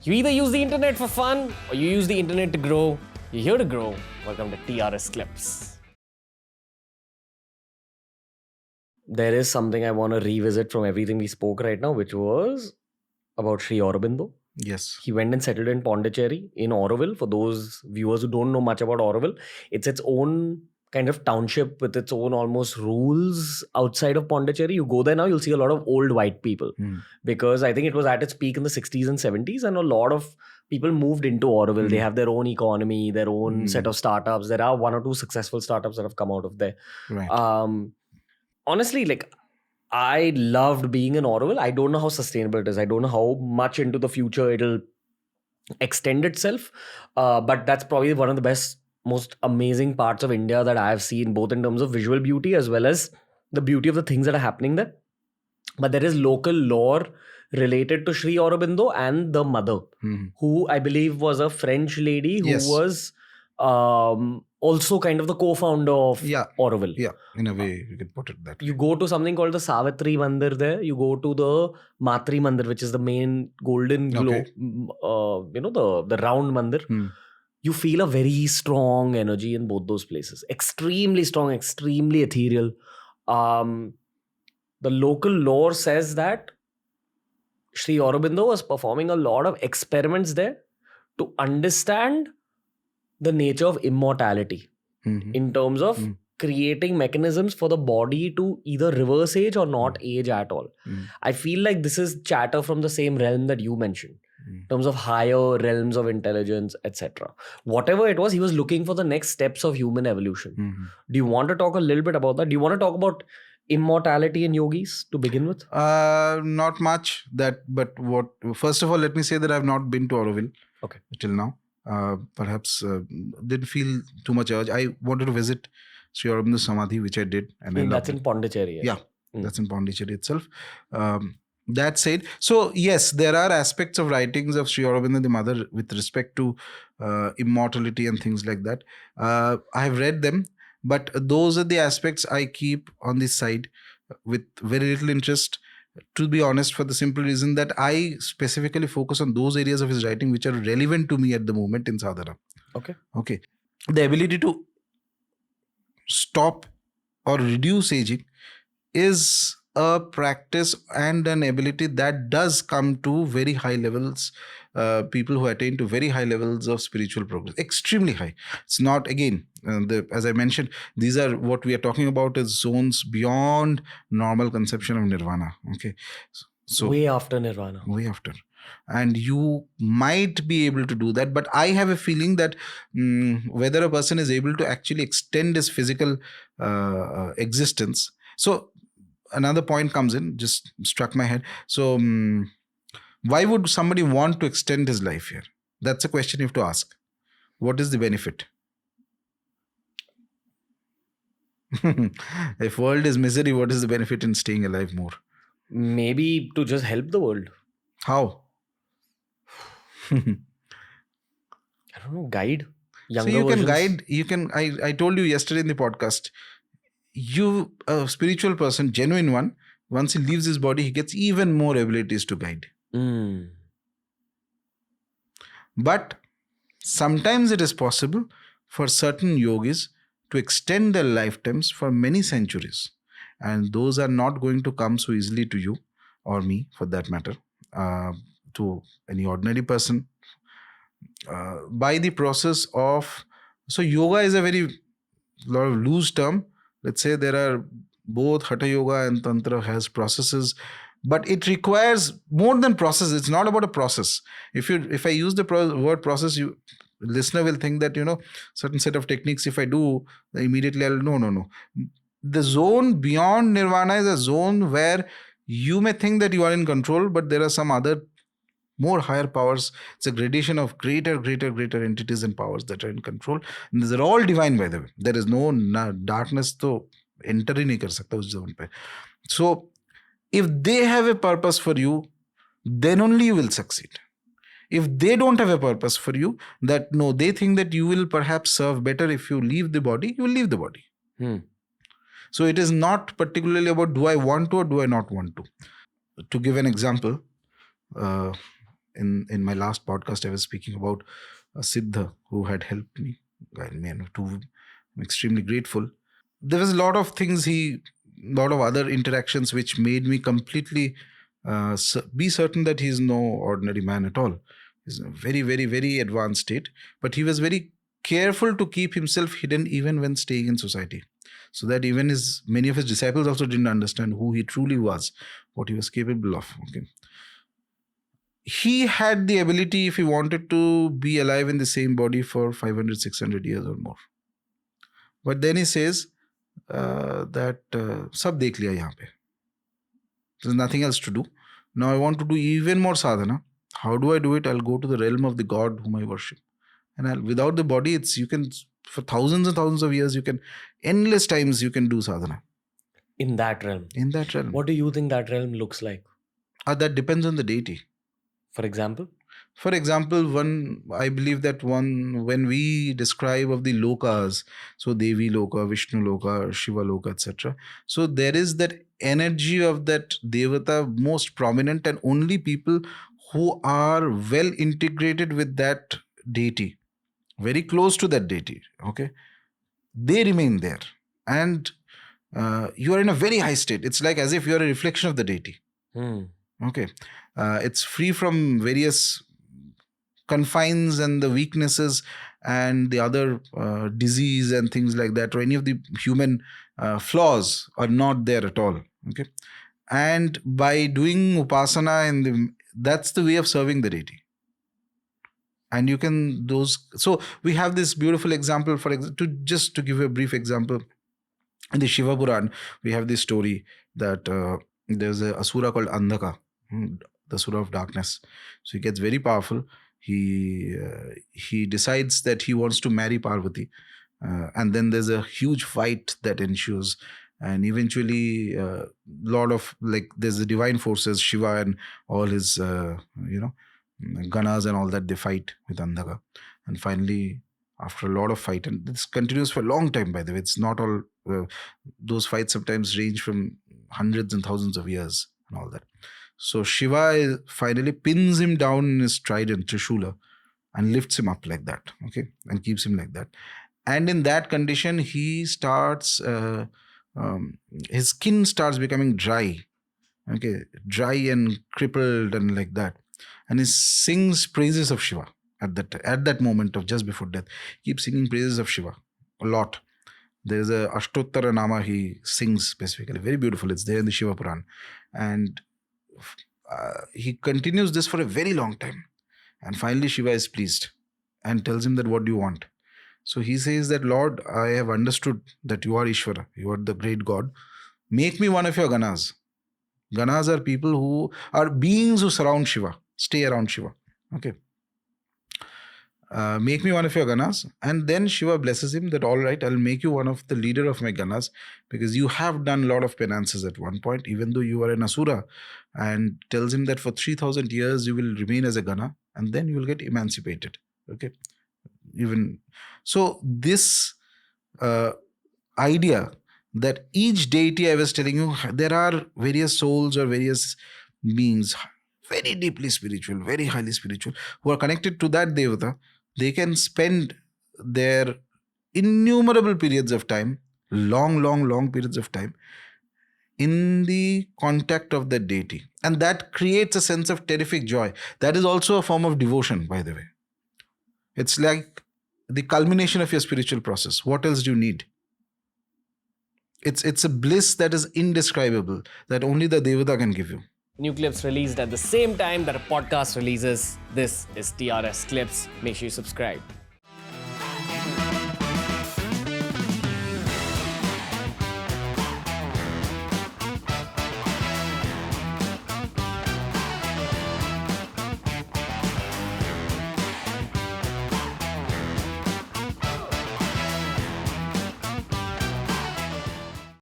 You either use the internet for fun or you use the internet to grow. You're here to grow. Welcome to TRS Clips. There is something I want to revisit from everything we spoke right now, which was about Sri Aurobindo. Yes. He went and settled in Pondicherry in Auroville. For those viewers who don't know much about Auroville, it's its own kind of township with its own almost rules outside of Pondicherry. You go there now, you'll see a lot of old white people because I think it was at its peak in the 60s and 70s, and a lot of people moved into Auroville. They have their own economy, their own set of startups. There are one or two successful startups that have come out of there. Right. Honestly, like, I loved being in Auroville. I don't know how sustainable it is. I don't know how much into the future it'll extend itself. But that's probably one of the best, most amazing parts of India that I've seen, both in terms of visual beauty as well as the beauty of the things that are happening there. But there is local lore related to Sri Aurobindo and the mother, who I believe was a French lady who was also kind of the co-founder of Auroville. Yeah, in a way you could put it that way. You go to something called the Savitri Mandir there. You go to the Matri Mandir, which is the main golden globe, the round mandir. You feel a very strong energy in both those places. Extremely strong, extremely ethereal. The local lore says that Sri Aurobindo was performing a lot of experiments there to understand the nature of immortality in terms of creating mechanisms for the body to either reverse age or not age at all. I feel like this is chatter from the same realm that you mentioned, in terms of higher realms of intelligence, etc. Whatever it was, he was looking for the next steps of human evolution. Do you want to talk a little bit about that? Do you want to talk about immortality in yogis to begin with? Not much. First of all, let me say that I've not been to Auroville till now. Perhaps didn't feel too much urge. I wanted to visit Sri Aurobindo Samadhi, which I did. And that's in Pondicherry. Yeah, that's in Pondicherry itself. That said, so yes, there are aspects of writings of Sri Aurobindo the mother with respect to immortality and things like that. I have read them, but those are the aspects I keep on this side with very little interest. To be honest, for the simple reason that I specifically focus on those areas of his writing which are relevant to me at the moment in sadhana. Okay. The ability to stop or reduce aging is a practice and an ability that does come to very high levels. People who attain to very high levels of spiritual progress, extremely high. It's not, again, as I mentioned, these are what we are talking about is zones beyond normal conception of nirvana. Okay, so way after nirvana. Way after. And you might be able to do that, but I have a feeling that whether a person is able to actually extend his physical existence. So another point comes in, just struck my head. So why would somebody want to extend his life here? That's a question you have to ask. What is the benefit? If world is misery, what is the benefit in staying alive more? Maybe to just help the world. How? I don't know, guide younger So you versions. can guide, you can, I told you yesterday in the podcast, you, a spiritual person, genuine one, once he leaves his body, he gets even more abilities to guide. But sometimes it is possible for certain yogis to extend their lifetimes for many centuries. And those are not going to come so easily to you or me, for that matter, to any ordinary person. By the process of... So yoga is a very lot of loose term. Let's say there are both Hatha Yoga and Tantra has processes, but it requires more than process. It's not about a process. If I use the word process, listener will think that, certain set of techniques, if I do, immediately I'll... No. The zone beyond nirvana is a zone where you may think that you are in control, but there are some other more higher powers. It's a gradation of greater entities and powers that are in control. And these are all divine, by the way. There is no darkness to enter ही नहीं कर सकता उस zone पे. So if they have a purpose for you, then only you will succeed. If they don't have a purpose for you, that no, they think that you will perhaps serve better if you leave the body, you will leave the body. So it is not particularly about do I want to or do I not want to. To give an example, in my last podcast, I was speaking about a Siddha who had helped me. I'm extremely grateful. There was a lot of things, lot of other interactions which made me completely be certain that he's no ordinary man at all. He's in a very, very, very advanced state. But he was very careful to keep himself hidden even when staying in society. So that even many of his disciples also didn't understand who he truly was, what he was capable of. Okay. He had the ability, if he wanted to, be alive in the same body for 500, 600 years or more. But then he says that sab dekh liya yahan pe. There's nothing else to do. Now I want to do even more sadhana. How do I do it? I'll go to the realm of the God whom I worship. And without the body, you can, for thousands and thousands of years, endless times you can do sadhana. In that realm? In that realm. What do you think that realm looks like? That depends on the deity. For example? For example, I believe that when we describe of the lokas, so Devi Loka, Vishnu Loka, Shiva Loka, etc. So there is that energy of that Devata most prominent, and only people who are well integrated with that deity, very close to that deity, okay, they remain there. And you are in a very high state. It's like as if you are a reflection of the deity. Okay. It's free from various confines and the weaknesses and the other disease and things like that, or any of the human flaws are not there at all. Okay. And by doing upasana, that's the way of serving the deity. And you can so we have this beautiful example, just to give you a brief example. In the Shiva Puran, we have this story that there's a asura called Andhaka, the asura of darkness. So he gets very powerful. He decides that he wants to marry Parvati, and then there's a huge fight that ensues, and eventually there's the divine forces, Shiva and all his ganas and all that, they fight with Andhaka, and finally after a lot of fight, and this continues for a long time, by the way, it's not all those fights sometimes range from hundreds and thousands of years and all that. So Shiva finally pins him down in his trident, Trishula, and lifts him up like that, okay, and keeps him like that. And in that condition, he starts, his skin starts becoming dry, okay, dry and crippled and like that. And he sings praises of Shiva at that moment of just before death. Keeps singing praises of Shiva a lot. There's a Ashtottara Nama he sings specifically, very beautiful. It's there in the Shiva Puran, and he continues this for a very long time. And finally Shiva is pleased and tells him that, what do you want? So he says that, Lord, I have understood that you are Ishvara, you are the great God. Make me one of your ganas. Ganas are people who are beings who surround Shiva, stay around Shiva. Okay. Make me one of your ganas. And then Shiva blesses him that, all right, I'll make you one of the leader of my ganas, because you have done a lot of penances at one point, even though you are an asura, and tells him that for 3,000 years you will remain as a gana, and then you will get emancipated. Okay. So this idea that each deity, I was telling you, there are various souls or various beings, very deeply spiritual, very highly spiritual, who are connected to that devata. They can spend their innumerable periods of time, long periods of time, in the contact of the deity. And that creates a sense of terrific joy. That is also a form of devotion, by the way. It's like the culmination of your spiritual process. What else do you need? It's a bliss that is indescribable, that only the devata can give you. New clips released at the same time that a podcast releases. This is TRS Clips. Make sure you subscribe.